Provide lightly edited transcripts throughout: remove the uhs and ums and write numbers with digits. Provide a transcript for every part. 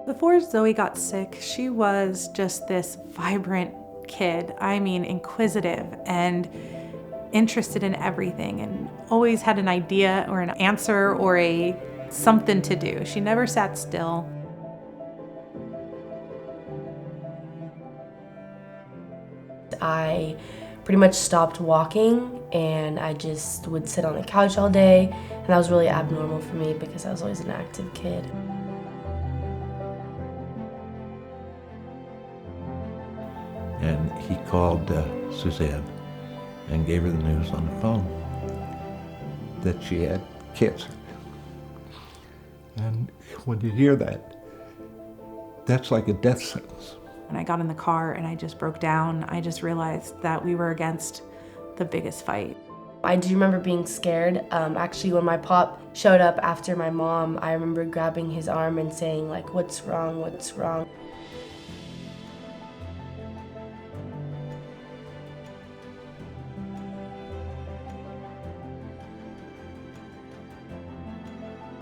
Before Zoe got sick, she was just this vibrant kid. I mean, inquisitive and interested in everything, and always had an idea or an answer or a something to do. She never sat still. I pretty much stopped walking and I just would sit on the couch all day, and that was really abnormal for me because I was always an active kid. And he called Suzanne and gave her the news on the phone that she had cancer. And when you hear that, that's like a death sentence. When I got in the car and I just broke down, I just realized that we were against the biggest fight. I do remember being scared. Actually, when my pop showed up after my mom, I remember grabbing his arm and saying, like, "What's wrong? What's wrong?"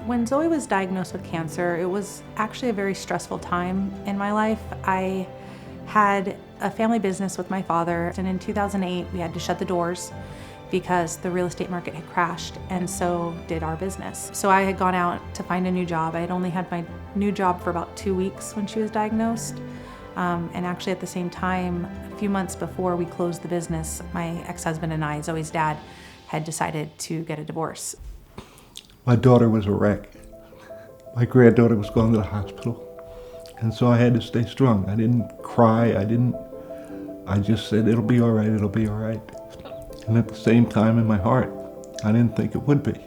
When Zoe was diagnosed with cancer, it was actually a very stressful time in my life. I had a family business with my father, and in 2008 we had to shut the doors because the real estate market had crashed, and so did our business. So I had gone out to find a new job. I had only had my new job for about 2 weeks when she was diagnosed. And actually at the same time, a few months before we closed the business, my ex-husband and I, Zoe's dad, had decided to get a divorce. My daughter was a wreck. My granddaughter was going to the hospital. And so I had to stay strong. I didn't cry. I just said, it'll be all right, it'll be all right. And at the same time in my heart, I didn't think it would be.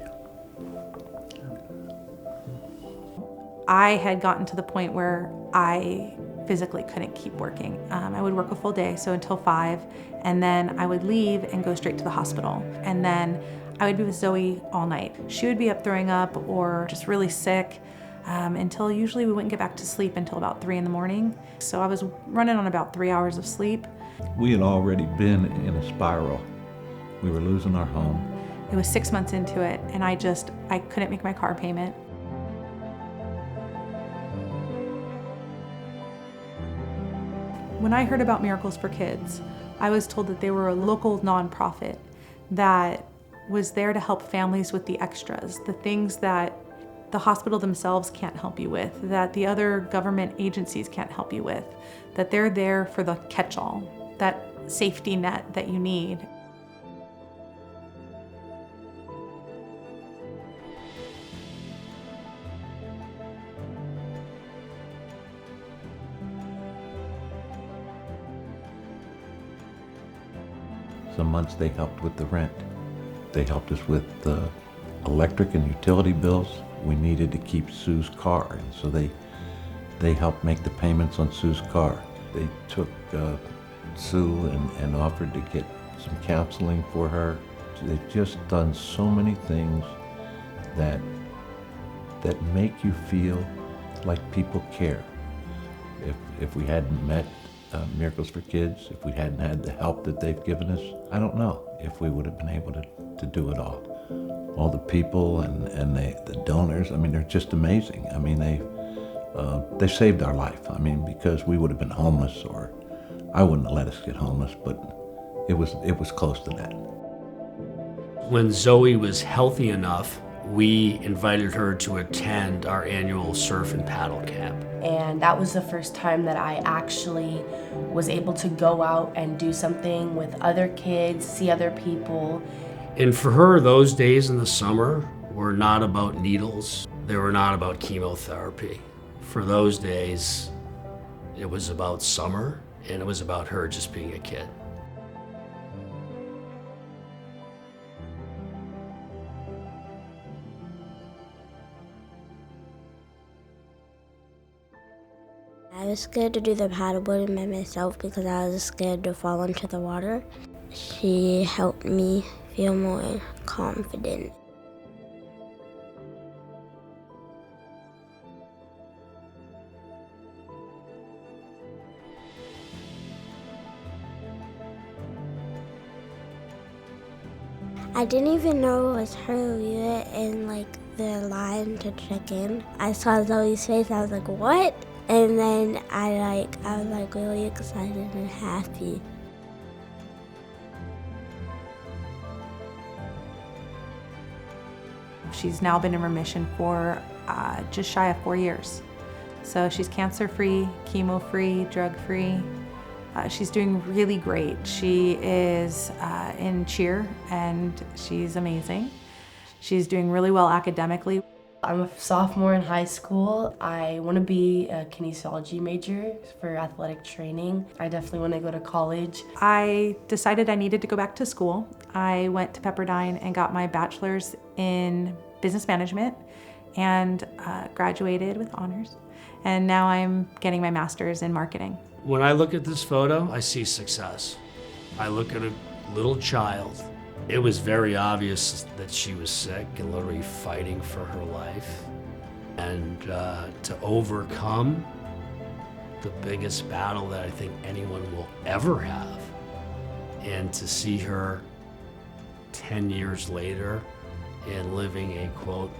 I had gotten to the point where I physically couldn't keep working. I would work a full day, so until 5, and then I would leave and go straight to the hospital. And then I would be with Zoe all night. She would be up throwing up or just really sick until usually we wouldn't get back to sleep until about 3 in the morning. So I was running on about 3 hours of sleep. We had already been in a spiral. We were losing our home. It was 6 months into it, and I couldn't make my car payment. When I heard about Miracles for Kids, I was told that they were a local nonprofit that was there to help families with the extras, the things that the hospital themselves can't help you with, that the other government agencies can't help you with, that they're there for the catch-all, that safety net that you need. Some months they helped with the rent. They helped us with the electric and utility bills. We needed to keep Sue's car, and so they helped make the payments on Sue's car. They took Sue and offered to get some counseling for her. They've just done so many things that make you feel like people care. If we hadn't met Miracles for Kids, if we hadn't had the help that they've given us, I don't know if we would have been able to do it all. All the people and the donors, I mean, they're just amazing. I mean, they saved our life. I mean, because we would have been homeless, or I wouldn't have let us get homeless, but it was close to that. When Zoe was healthy enough, we invited her to attend our annual surf and paddle camp. And that was the first time that I actually was able to go out and do something with other kids, see other people. And for her, those days in the summer were not about needles. They were not about chemotherapy. For those days, it was about summer, and it was about her just being a kid. I was scared to do the paddleboarding by myself because I was scared to fall into the water. She helped me feel more confident. I didn't even know it was her. We were in like the line to check in. I saw Zoe's face. I was like, "What?" And then I was like really excited and happy. She's now been in remission for just shy of 4 years. So she's cancer-free, chemo-free, drug-free. She's doing really great. She is in cheer and she's amazing. She's doing really well academically. I'm a sophomore in high school. I want to be a kinesiology major for athletic training. I definitely want to go to college. I decided I needed to go back to school. I went to Pepperdine and got my bachelor's in business management and graduated with honors. And now I'm getting my master's in marketing. When I look at this photo, I see success. I look at a little child. It was very obvious that she was sick and literally fighting for her life. And to overcome the biggest battle that I think anyone will ever have, and to see her 10 years later and living a, quote,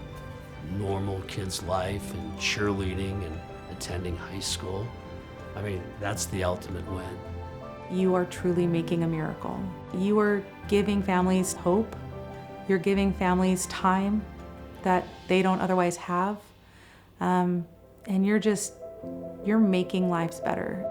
normal kid's life and cheerleading and attending high school, I mean, that's the ultimate win. You are truly making a miracle. You are giving families hope. You're giving families time that they don't otherwise have. And you're making lives better.